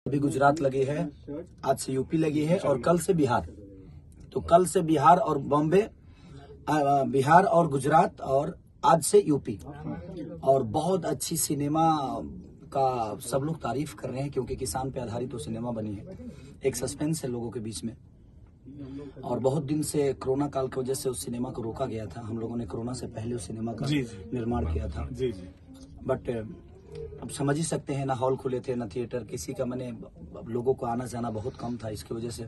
अभी गुजरात लगी है, आज से यूपी लगी है और कल से बिहार। तो कल से बिहार और बॉम्बे, बिहार और गुजरात और आज से यूपी। और बहुत अच्छी सिनेमा का सब लोग तारीफ कर रहे हैं क्योंकि किसान पे आधारित वो सिनेमा बनी है। एक सस्पेंस है लोगों के बीच में और बहुत दिन से कोरोना काल की वजह से उस सिनेमा को रोका गया था। हम लोगों ने कोरोना से पहले उस सिनेमा का निर्माण किया था। बट अब समझ ही सकते हैं, ना हॉल खुले थे ना थिएटर, किसी का मैंने लोगों को आना जाना बहुत कम था। इसकी वजह से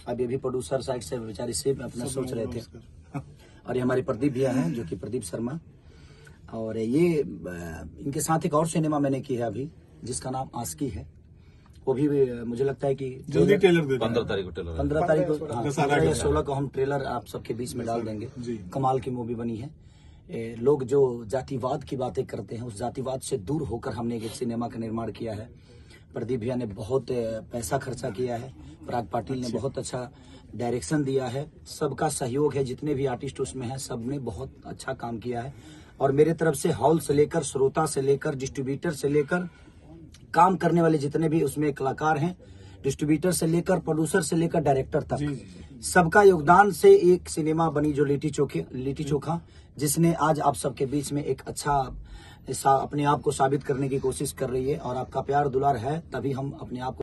अब ये भी प्रोड्यूसर साइड से बेचारे से अपना सोच रहे थे। और ये हमारे प्रदीप भैया हैं जो कि प्रदीप शर्मा, और ये इनके साथ एक और सिनेमा मैंने की है अभी जिसका नाम आस्की है। वो भी मुझे लगता है कि जल्दी ट्रेलर दे 15 तारीख को 15 या 16 को हम ट्रेलर आप सबके बीच में डाल देंगे। कमाल की मूवी बनी है। लोग जो जातिवाद की बातें करते हैं उस जातिवाद से दूर होकर हमने एक सिनेमा का निर्माण किया है। प्रदीप भैया ने बहुत पैसा खर्चा किया है, पराग पाटिल ने बहुत अच्छा डायरेक्शन दिया है, सबका सहयोग है, जितने भी आर्टिस्ट उसमें हैं सब ने बहुत अच्छा काम किया है। और मेरे तरफ से हॉल से लेकर, श्रोता से लेकर, डिस्ट्रीब्यूटर से लेकर, काम करने वाले जितने भी उसमें कलाकार हैं, डिस्ट्रीब्यूटर से लेकर, प्रोड्यूसर से लेकर डायरेक्टर तक, सबका योगदान से एक सिनेमा बनी जो लिट्टी चोखा, जिसने आज आप सबके बीच में एक अच्छा अपने आप को साबित करने की कोशिश कर रही है। और आपका प्यार दुलार है तभी हम अपने आप को